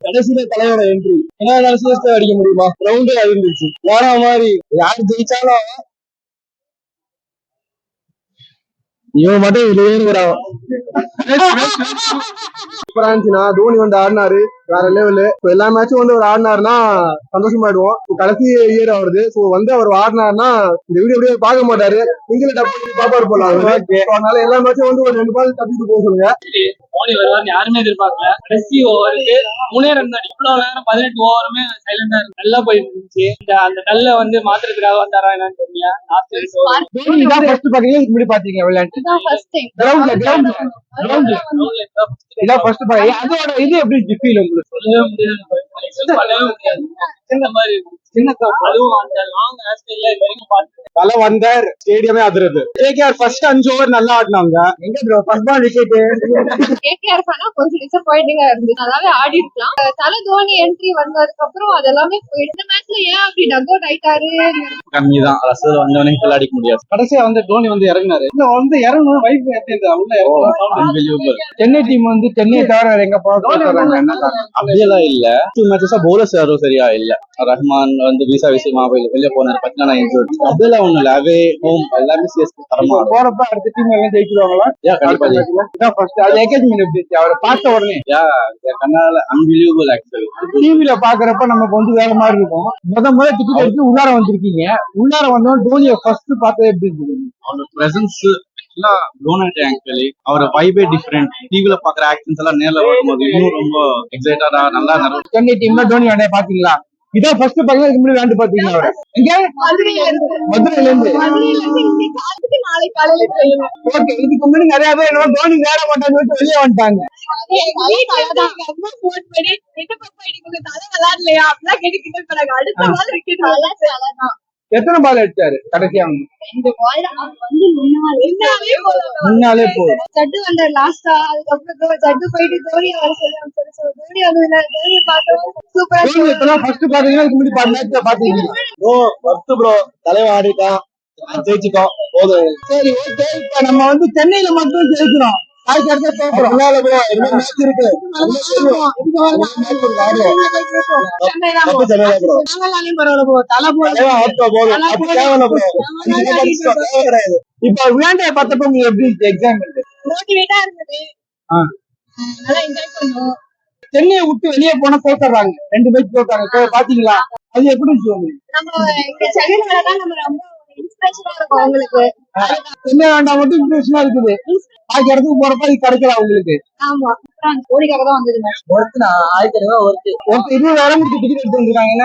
கடைசியில தலையோட என்ட்ரி என்ன சிஎஸ்கே அடிக்க முடியுமா? கிரவுண்டே இருந்துச்சு வேற மாதிரி. யாரு ஜெயிச்சாலும் இவன் மட்டும் வெளியே சூப்பரா இருந்துச்சுன்னா தோனி வந்து ஆடினாரு வேற லெவலு. எல்லா மேட்சும் வந்து அவர் ஆடினாருன்னா சந்தோஷமாயிடுவோம். கடைசி இயர் வருது. சோ வந்து அவர் ஆடினாருன்னா இந்த வீடியோ அப்படியே பார்க்க மாட்டாரு. சிங்கிள் டப்பு பாப்பாரு போலாம். அதனால எல்லா மேட்சும் வந்து ஒரு 2 பால் தப்பிட்டு போக சொல்லுங்க. தோனி வருவார்னு யாருமே எதிர்பார்க்கல. கடைசி ஓவருக்கு 3 ரன் தான். இவ்வளவு நேரம் 18 ஓவருமே சைலண்டா நல்லா போயிட்டு இருந்துச்சு. அந்த டல்ல வந்து மாத்திரத்துக்காக வந்தாரா என்னன்னு தெரியல. தோனி தான் ஃபர்ஸ்ட் பாத்தீங்கன்னா இப்படி பாத்தீங்க விளையாட்டு இதான் ஃபர்ஸ்ட் பாத்தீங்க. அதோட இது எப்படி ஃபீல் உங்களுக்கு? சொல்லவே முடியாது. இந்த மாதிரி அதுவும் அந்த லாங் ஆஸ்ட்ரேலியா இது வரைக்கும் பார்த்து தலை வந்தார். ஸ்டேடியமே அதிரது. கேகேஆர் ஃபர்ஸ்ட் 5 ஓவர் நல்லா ஆடினாங்க. எங்க bro first ball wicket? KKR ஃபேனா கொஞ்சம் டிசப்பாயிண்டிங்கா இருந்துச்சு. அதாவது ஆடி இருக்கலாம். தலை தோனி என்ட்ரி வந்ததுக்கு அப்புறம் அதெல்லாமே போயிட்டு மேட்ச்ல ஏன் அப்படி டக் அவுட் ஆயிட்டாரு கம்மிதான். ரசல் வந்தவனே விளையாடிக்க முடியாது. கடைசியா வந்து தோனி வந்து இறங்கினாரு. வந்து இறங்கணும் வைப் சென்னை டீம் வந்து சென்னையை தவிர எங்க போறாங்க அப்படியெல்லாம் இல்ல. 2 மேட்சஸா பவுலர்ஸ் யாரும் சரியா இல்ல. ரஹ்மான் வந்து வீசா விஷயமா வெளியே போனாரு. பட்னா இன்ஜூர்ட் அதெல்லாம் ஒண்ணு இல்ல. அவே ஹோம் எல்லாமே சிஎஸ்கே தரமா போறப்ப அடுத்த டீம் எல்லாம் ஜெயிச்சிருவாங்களா? அவரை பார்த்த உடனே கண்ணால அன்பிலீவபிள். ஆக்சுவலி டிவில பாக்குறப்ப நமக்கு வந்து வேற மாதிரி இருக்கும். முத டிக்கெட் எடுத்து உள்ளார வந்திருக்கீங்க. உள்ளார வந்தோம் தோனியை ஃபர்ஸ்ட் பார்த்தது எப்படி இருந்தது? அவரோட பிரசன்ஸ் ஆக்சுவலி அவரோட வைபே டிஃபரெண்ட். டிவில பாக்குற ஆக்ஷன்ஸ் எல்லாம் நேர்ல வரும்போது இன்னும் ரொம்ப எக்ஸைட்டடா நல்லா நிறைய. சென்னை டீம்ல தோனி விளையாட பாத்தீங்களா? இதான் ஃபர்ஸ்ட் பாத்தீங்கன்னா இதுக்கு முன்னாடி விளையாண்டு பாத்தீங்களா? அவரை மதுரையில இருந்து ஓகே. இதுக்கு முன்னாடி நிறைய பேர் என்ன தோனி விளையாட மாட்டாங்க வெளியே வந்துட்டாங்க. எத்தனை பால் அடிச்சாரு கடைசியா? முன்னாலே போதும். ஜட்டு வந்தார் லாஸ்டா. அதுக்கப்புறம் ஜட்டு போயிட்டு தோனி வர சொல்லி தோனி பார்த்தோம். சூப்பரா ஃபர்ஸ்ட் பாத்தீங்கன்னா இதுக்கு முன்னாடி மேட்ச்ல பாத்தீங்க. ப்ரோ தலைவன் ஆடிட்டான், ஜெயிச்சுட்டோம் போதும். சரி ஓகே. இப்ப நம்ம வந்து சென்னையில மட்டும் ஜெயிக்கிறோம். இப்ப விளையாண்ட பார்த்தப்ப நீங்க எப்படி எக்ஸாம் மோட்டிவேட்டா இருந்தது. நல்லா என்ஜாய் பண்ணோம். சென்னையை விட்டு வெளியே போனா தோத்துறாங்க. 2 மேட்ச் தோத்தாங்க. பாத்தீங்களா? அது எப்படி இருந்துச்சு? நம்ம சென்னையில நம்ம ரொம்ப இன்ஸ்பிரேஷனா இருக்கும். உங்களுக்கு சென்னை வேண்டாம் மட்டும் இன்ஸ்பிரேஷனா இருக்குது. ஆயிரம் இடத்துக்கு போறப்ப இது கிடைக்கலாம் உங்களுக்கு. ஆமா கோடிக்காக தான் வந்தது. ஒருத்தர் 1000 ரூபாய் ஒருத்தர் 20,000 கொடுத்து டிக்கெட் எடுத்து வந்துருக்காங்க. என்ன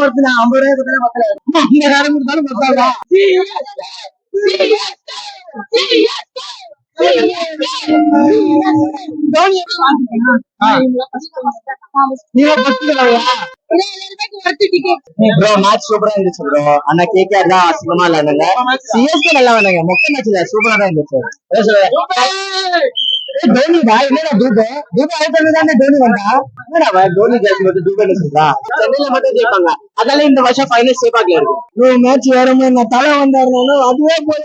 ஒருத்தர் 50 ரூபாய் கொடுத்தாலும் 20,000 கொடுத்தாலும் பத்தாதா? சூப்பரா இருந்துச்சு ப்ரோ. ஆனா கேகேஆர் தான் அசிங்கமா விளையாடுங்க. சிஎஸ்கே நல்லா விளையாடுங்க. மொக்க மேட்ச்ல சூப்பரா தான் இருந்துச்சு. தோனி தோனி வந்தா தோனி சொல்றா சென்னையில மட்டும் ஜெயிப்பாங்க. அதனால இந்த வருஷம் ஃபைனல் சேஃபாக இருக்கு. மேட்ச் வேறமே தலை வந்தாருனாலும் அதுவே போல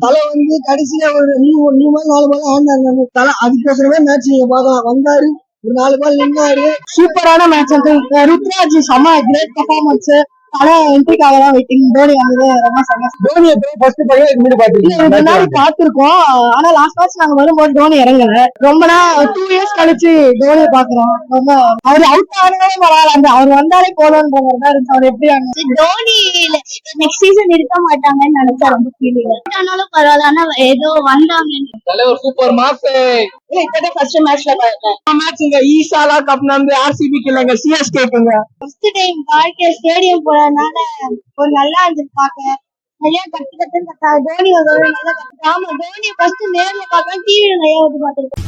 தலை வந்து கடைசியில ஒரு 3 பால் 4 பால் ஆண்டாரு. தலை அதுக்கோசரமே மேட்ச் நீங்க பார்க்கலாம். வந்தாரு ஒரு 4 பால் நின்னாரு. சூப்பரான மேட்ச். ருத்ராஜ் செம கிரேட் பர்ஃபார்மன்ஸ். ஆனா என்ட்ரிக்காக தான் வெயிட்டிங். தோனி வந்தது ரொம்ப சந்தோஷம். தோனி ஃபர்ஸ்ட் முன்னாடி பாத்துருக்கோம். ஆனா லாஸ்ட் மேட்ச் நாங்க வரும்போது தோனி இறங்கல. ரொம்ப 2 இயர்ஸ் கழிச்சு தோனியை பாக்குறோம். ரொம்ப அவர் அவுட் ஆனதே வராது. அவர் வந்தாலே போலன்ற மாதிரி தான் இருந்துச்சு. அவர் எப்படி ஆனது? தோனி நெக்ஸ்ட் சீசன் இருக்க மாட்டாங்கன்னு நினைச்சா ரொம்ப ஃபீலிங். ஆனாலும் பரவாயில்ல. ஆனா ஏதோ வந்தாங்க. ஒரு சூப்பர் மாஸ். இப்பதான் ஃபர்ஸ்ட் மேட்ச்ல பார்த்தேன். மேட்ச்ங்க ஈசாலா கப் வந்து ஆர்சிபிக்கு இல்லங்க சிஎஸ்கேக்குங்க. ஃபர்ஸ்ட் டைம் வாழ்க்கை ஸ்டேடியம் போறதுனால ஒரு நல்லா இருந்துச்சு பாக்க. நிறைய கத்துக்கிட்டு தோனி ஒரு நல்லா. ஆமா தோனி ஃபர்ஸ்ட் நேர்ல பார்த்தா டிவில நிறைய வந்து பாத்துருக்கேன்.